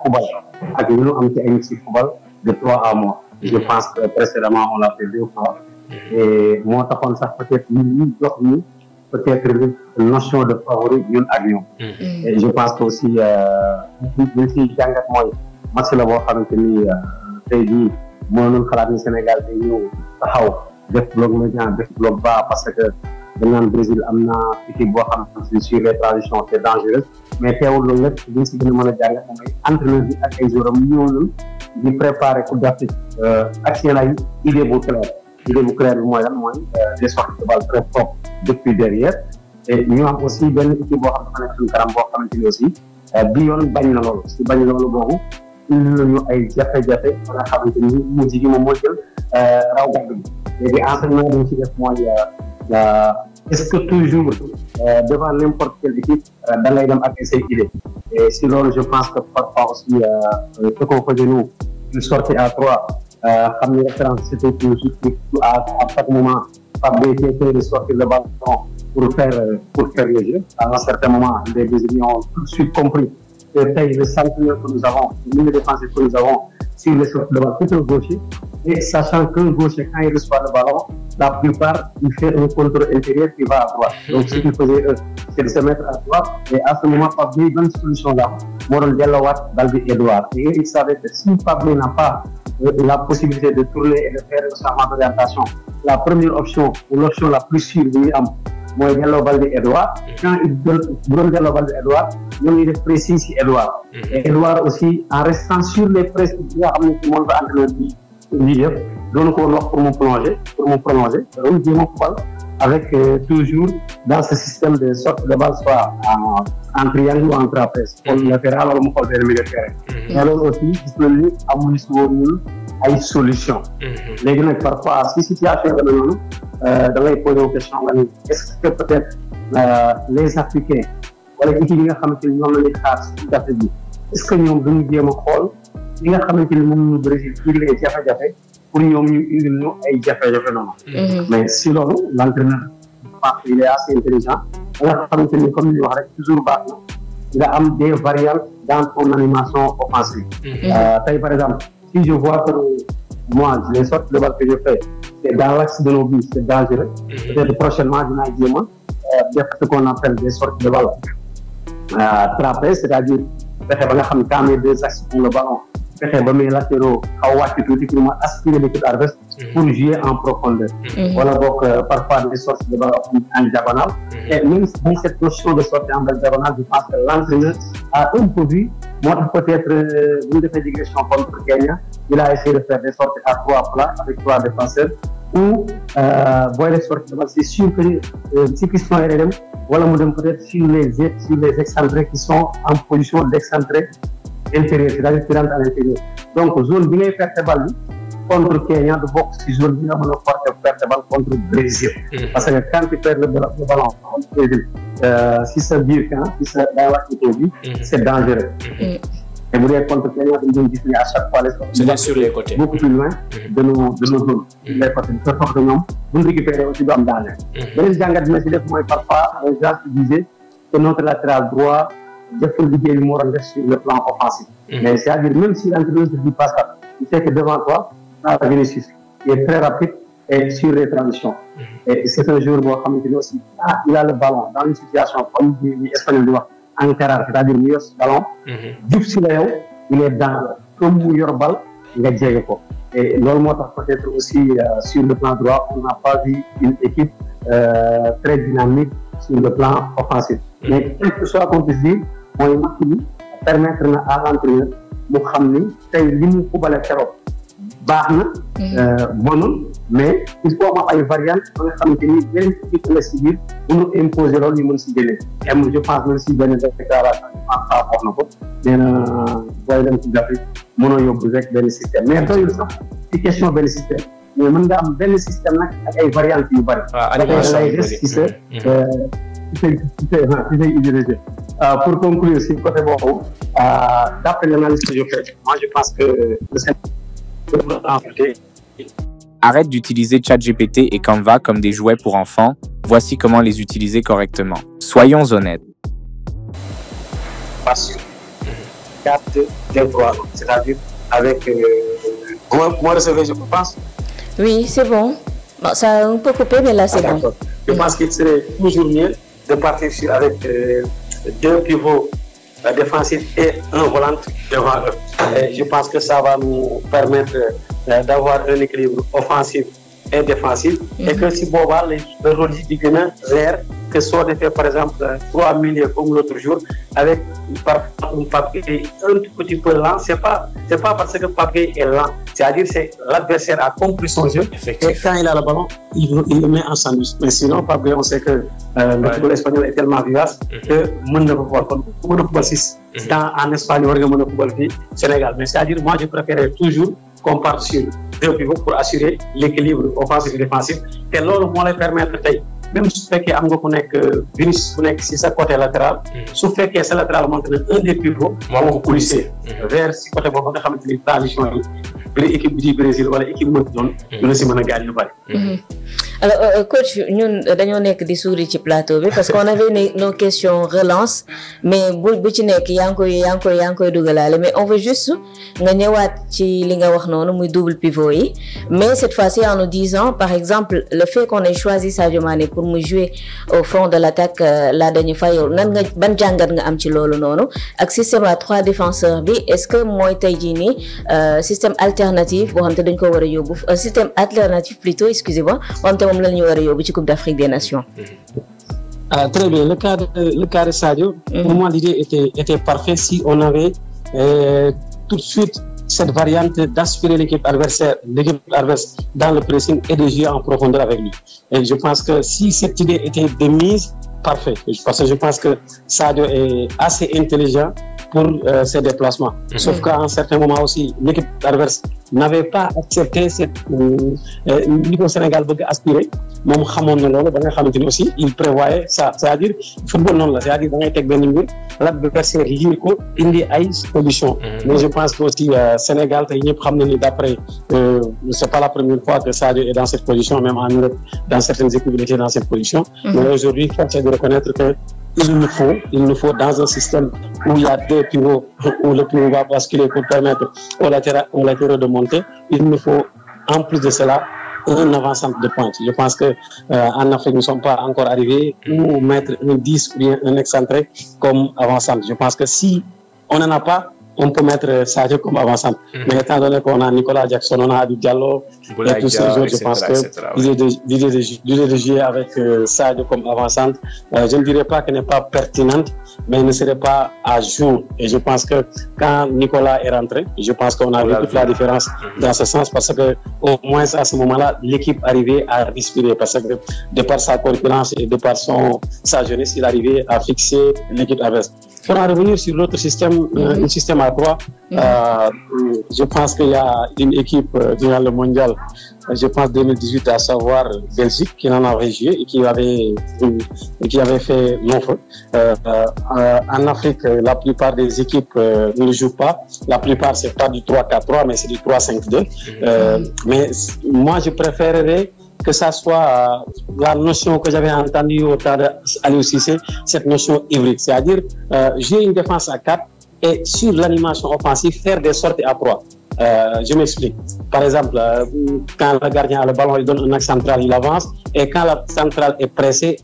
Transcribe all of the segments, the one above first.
football ak ñu am ci ay ci football de 3 à mois. Je pense que précédemment on l'a fait 2 fois. Et moo taxoon sax peut-être ñu jox ñu peut-être notion de favori ñun ak ñoom. Et je pense que aussi ñu ci jàngat mooy match la boo xamante ni tey jii mënoon xalaat ni Sénégal day ñëw taxaw def bloc médian def bloc bas parce que dañ naan Brésil am na équipe boo xam ne sur les transitions c'est dangereux mais teewul loolu lépp liñ si gën a mën a jàngat mooy entraîneur bi ak ay joueurs am ñëw nañ di préparer Coupe d'Afrique ak seen ay idée bu clair bi mooy lan mooy des sorties de balle très propres depuis derrière et ñu am aussi benn équipe boo xam ne nekk suñu kanam boo xamante ni aussi bi yoon bañ na loolu si bañ loolu boobu indi nañu ay jafe-jafe ba nga xamante ni mujj gi moom mooy jël raw gàddu bi léegi enseignement bi ñu ci def mooy est-ce que toujours devant n'importe quelle équipe da ngay dem ak say idées et si loolu je pense que parfois aussi ce qu'on faisait nous une sortie à 3 xam ni référence c'était toujours à chaque moment par des de sortir le ballon pour faire le jeu. À un certain moment, les Brésiliens ont tout de suite compris que le centre que nous avons, le milieu défensif que nous avons sur les sorties de balle, c'est un gaucher. Et sachant qu'un gaucher, quand il reçoit le ballon, la plupart, il fait un contrôle intérieur qui va à droite. Donc, ce qu'il faisait, c'est de se mettre à droite. Et à ce moment, Pablo, bonne solution là, Moron Dialawat, Dalbi Edouard. Et il savait que si Pablo n'a pas la possibilité de tourner et de faire un changement d'orientation, la première option, ou l'option la plus sûre, mooy Diallo Baldé Edouard quand il donne bu doon Diallo Baldé Edouard ñoo ngi def précis si Edouard et Edouard aussi en restant sur les principes yi nga xam ne ci moom la entraîneur bi lii yëpp doon ko wax pour mu prolonger doon jéem a football avec toujours dans ce système de sortie de balle soit en triangle ou en trapèze xool latéral wala mu xool benn milieu de terrain mais loolu aussi gis nañ ni amuñu si woon ñun ay solution léegi nag parfois si situation dana noonu da ngay poser question nga ni est-ce que peut-être les Africains wala équipe yi nga xamante ni ñoom la ñuy xaar si Coupe bi est-ce que ñoom dañu jéem a xool li nga xamante ni moom ñu Brésil fii lay jafe-jafe pour ñoom ñu indil ñu ay jafe-jafe noonu. mais si loolu l'entraîneur il est assez intelligent da nga xamante ni comme ni ñu wax rek toujours baax na nga am des variantes dans ton animation offensive. Tey par exemple si je vois que moi les sorties de balle que je fais c'est dans l'axe de nos buts, c'est dangereux. Peut-être prochainement, dinaa jéem a def ce qu'on appelle des sorties de balle trapèze, c'est-à-dire fexe ba nga xam quand mes deux axes pour le ballon fexe ba mes latéraux xaw wàcc tuuti pour ma aspirer l'équipe adverse pour jouer en profondeur. Wala boog parfois des sorties de balle en diagonale. Et même dans cette notion de sortie en diagonale, je pense que l'entraîneur a un peu vu. Moi, peut-être, vous devez digression contre Kenya, il a essayé de faire des sorties à 3 plats avec 3 défenseurs ou les sorties de balle. C'est sûr que si Christian RLM, voilà, peut-être sur les excentrés qui sont en position d'excentré intérieur, c'est-à-dire qui rentrent à l'intérieur. Donc, zone bien faire des balles contre Kenya, de boxe, si zone bien faire des balles contre le Brésil. Parce que quand tu perds le ballon contre le Brésil, si c'est bien, si c'est dans la c'est dangereux. Et vous voyez contre Kenya, on dit à chaque fois c'est sur les côtés. Beaucoup plus loin de nos zones. Les côtés, de sorte que nous récupérons aussi dans le danger. Mais les gens qui disent parfois, les gens qui disaient que notre latéral droit, il faut le dire sur le plan offensif. Mais c'est-à-dire, même si l'entraîneur ne dit pas ça, il sait que devant toi, Vinicius, il est très rapide et sur les transitions. Et c'est un joueur qui aussi, il a le ballon dans une situation comme l'Espagnol doit en carré, c'est-à-dire mieux ce ballon, il est dans comme meilleur balle, il est déjà quoi. Et normalement, peut-être aussi sur le plan droit, on n'a pas vu une équipe très dynamique sur le plan offensif. Mais quel que soit qu'on puisse dire, on est permettre à l'entraîneur de savoir que l'immu football est baax na bonul mais il faut avoir ay variantes ba nga xamante ni benn équipe la si biir bu ñu imposer loolu ñu mën si génne je pense même si benn déclaration wax na ko nee na booy dem ci d'Afrique mënoo yóbbu rek benn système mais doyul sax ci question benn système mais mën nga am benn système nag ak ay variantes yu bëri lay des ci sa idéologie. Pour conclure si côté boobu d'après l'analyse que je fais moi je pense que Arrête d'utiliser ChatGPT et Canva comme des jouets pour enfants. Voici comment les utiliser correctement. Soyons honnêtes. 4-2-3, c'est-à-dire avec... Vous me recevez, je pense? Oui, c'est bon. Bon, ça a un peu coupé, mais là, c'est bon. Je pense qu'il serait toujours mieux de partir avec 2 pivots défensifs et un volant devant eux. Et je pense que ça va nous permettre d'avoir un équilibre offensif et défensif. Et que si Boba, le rôle du Guinée, que soit de faire par exemple 3 milieux comme l'autre jour, avec un papier un tout petit peu lent, c'est pas parce que le papier est lent, c'est-à-dire c'est l'adversaire a compris son jeu et quand il a le ballon, il le met en sandwich. Mais sinon, papier, on sait que le football espagnol est tellement vivace que on ne peut pas football 6 en Espagne, on ne peut pas Sénégal. Mais c'est-à-dire, moi, je préférais toujours qu'on parte sur 2 pivots pour assurer l'équilibre offensif et défensif. Et là, on va permettre même si vous am nga ku nekk Vinicius bu nekk si sa côté latéral su fekkee sa latéral monte na un des pivots moo ko pousser vers si côté boobu nga xamante ni transition yi bi équipe du Brésil wala équipe mënti doon dina si mën a gaañ lu bari. Alors coach ñun dañoo nekk di souri ci plateau bi parce qu'on avait nos questions relance mais bu ci nekk yaa ngi koy dugalaale mais on veut juste nga ñëwaat ci li nga wax noonu muy double pivot yi mais cette fois-ci en nous disant par exemple le fait qu'on ait choisi Sadio Mané pour mu jouer au front de l'attaque la dañu fa yow nan nga ban jàngat nga am ci loolu noonu ak système à 3 défenseurs bi est-ce que mooy tey jii nii système alternatif boo xam te dañ ko war a yóbbu système alternatif plutôt excusez-moi moom la ñu war a yóbbu ci Coupe d'Afrique des Nations. Très bien, le cas de Sadio, pour moi l'idée était parfaite si on avait tout de suite cette variante d'aspirer l'équipe adverse dans le pressing et de jouer en profondeur avec lui. Et je pense que si cette idée était de mise, parfait. Parce que je pense que Sadio est assez intelligent pour ses déplacements. Sauf qu'à un certain moment aussi, l'équipe adverse n'avait pas accepté cette niveau Sénégal bëgg aspirer moom xamoon na loolu ba nga xamante ni aussi il prévoyait ça c'est-à-dire football noonu la c'est-à-dire da ngay teg benn mbir l'adversaire lire ko indi ay solution. Mais je pense que aussi Sénégal tey ñëpp xam na ni d'après c'est pas la première fois que Sadio est dans cette position, même en Europe dans certaines équipes il était dans cette position. Mais aujourd'hui force est de reconnaître que il nous faut dans un système où il y a 2 pivots, où le pivot va basculer pour permettre aux latéraux de monter, il nous faut en plus de cela un avant-centre de pointe. Je pense que en Afrique nous ne sommes pas encore arrivés où mettre un 10 ou bien un excentré comme avant-centre. Je pense que si on n'en a pas, on peut mettre Sadio comme avant-centre. Mais étant donné qu'on a Nicolas Jackson, on a Habib Diallo et tous ces autres, je pense que l'idée de jouer avec Sadio comme avant-centre, je ne dirais pas qu'elle n'est pas pertinente, mais elle ne serait pas à jour. Et je pense que quand Nicolas est rentré, je pense qu'on a vu toute la différence dans ce sens, parce que au moins à ce moment-là, l'équipe arrivait à respirer, parce que de par sa corpulence et de par sa jeunesse, il arrivait à fixer l'équipe adverse. Pour en revenir sur l'autre système, un système à 3, je pense qu'il y a une équipe durant le mondial, je pense 2018, à savoir Belgique, qui en avait joué et qui avait fait long feu. En Afrique, la plupart des équipes ne le jouent pas. La plupart, c'est pas du 3-4-3, mais c'est du 3-5-2. Mais moi, je préférerais que ça soit la notion que j'avais entendue au temps d'Aliou Cissé, cette notion hybride, c'est-à-dire jouer une défense à 4 et sur l'animation offensive faire des sorties à 3. Je m'explique. Par exemple, quand le gardien a le ballon, il donne un axe central, il avance, et quand la centrale est pressée,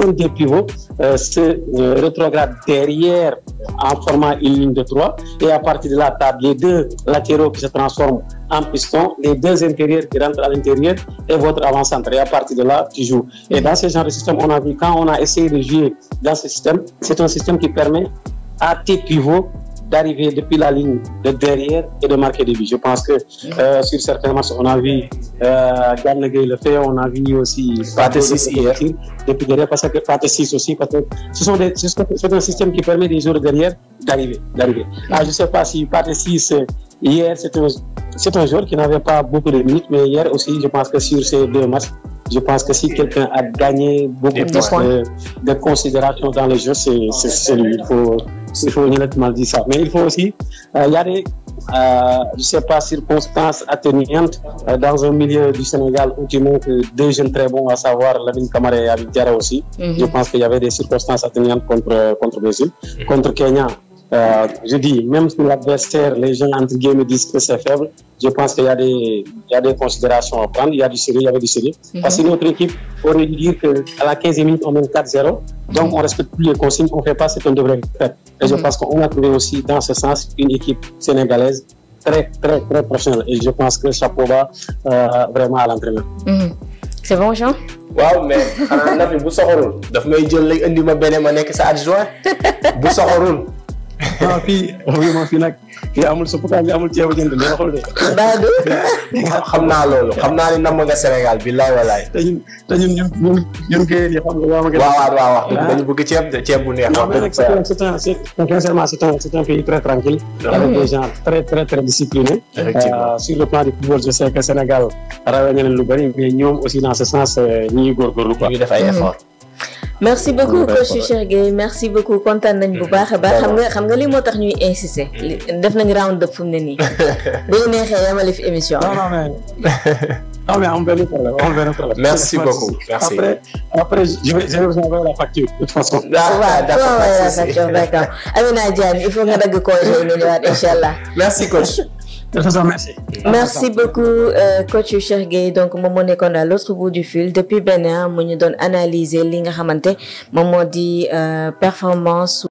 un des pivots se rétrograde derrière en formant une ligne de 3, et à partir de là, tu as les 2 latéraux qui se transforment en piston, les 2 intérieurs qui rentrent à l'intérieur et votre avant-centre. Et à partir de là, tu joues. Et dans ce genre de système, on a vu, quand on a essayé de jouer dans ce système, c'est un système qui permet à tes pivots d'arriver depuis la ligne de derrière et de marquer des buts. Je pense que sur certains matchs, on a vu Gana Gueye le fait, on a vu aussi Pathé 6 depuis derrière, parce que Pathé 6 aussi, parce que c'est un système qui permet des joueurs derrière d'arriver. Je ne sais pas si Pathé 6 hier, c'est un joueur qui n'avait pas beaucoup de minutes, mais hier aussi, je pense que sur ces 2 matchs, je pense que si quelqu'un a gagné beaucoup de considération dans le jeu, c'est lui. Il faut honnêtement dire ça. Mais il faut aussi, il y a des, je sais pas, circonstances atténuantes dans un milieu du Sénégal où tu manques 2 jeunes très bons, à savoir Lamine Camara et Habib Diarra aussi. Je pense qu'il y avait des circonstances atténuantes contre Brésil. Contre Kenya, je dis, même si l'adversaire, les gens entre guillemets disent que c'est faible, je pense qu'il y a des considérations à prendre, il y a du sérieux, il y avait du sérieux. Parce que notre équipe aurait dû dire qu'à la 15e minute, on mène 4-0, donc on respecte plus les consignes, on ne fait pas ce qu'on devrait faire. Et je pense qu'on a trouvé aussi, dans ce sens, une équipe sénégalaise très, très, très professionnelle. Et je pense que chapeau bas vraiment à l'entraîneur. C'est bon, Jean? waaw mais xanaa Nafi bu soxorul daf may jël léegi indi ma beneen ma nekk sa adjoint bu soxorul. non fii nag fii amul suppu kànja amul ceebu jënd li waxul de. Badou. xam naa loolu xam naa ni namm nga Sénégal billaay walaay. te ñun kay yi xam nga waaw dañu bëgg ceeb bu neex. non mais nag sincèrement c'est un pays très tranquille. avec des gens très très très disciplinés. Sur le plan du football je sais que Sénégal rawee na leen lu bari mais ñoom aussi dans ce sens ñi ngi góorgóorlu quoi. ñu ngi def ay effort. merci beaucoup coach Cheikh Gueye merci beaucoup kontaan nañ bu baax a baax xam nga li moo tax ñuy insister def nañ round up fu mu ne nii bu ñu neexee yamale fi émission non mais amul benn problème merci beaucoup merci après je vais vous envoyer la facture de toute façon. d'accord la facture d'accord Amina Diagne il faut nga dagg congé nga ñëwaat inchallah. merci coach. Merci beaucoup coach Cheikh Gueye donc moom moo nekkoon à l'autre bout du fil depuis Bénin mu ñu doon analyser li nga xamante moom moo di performance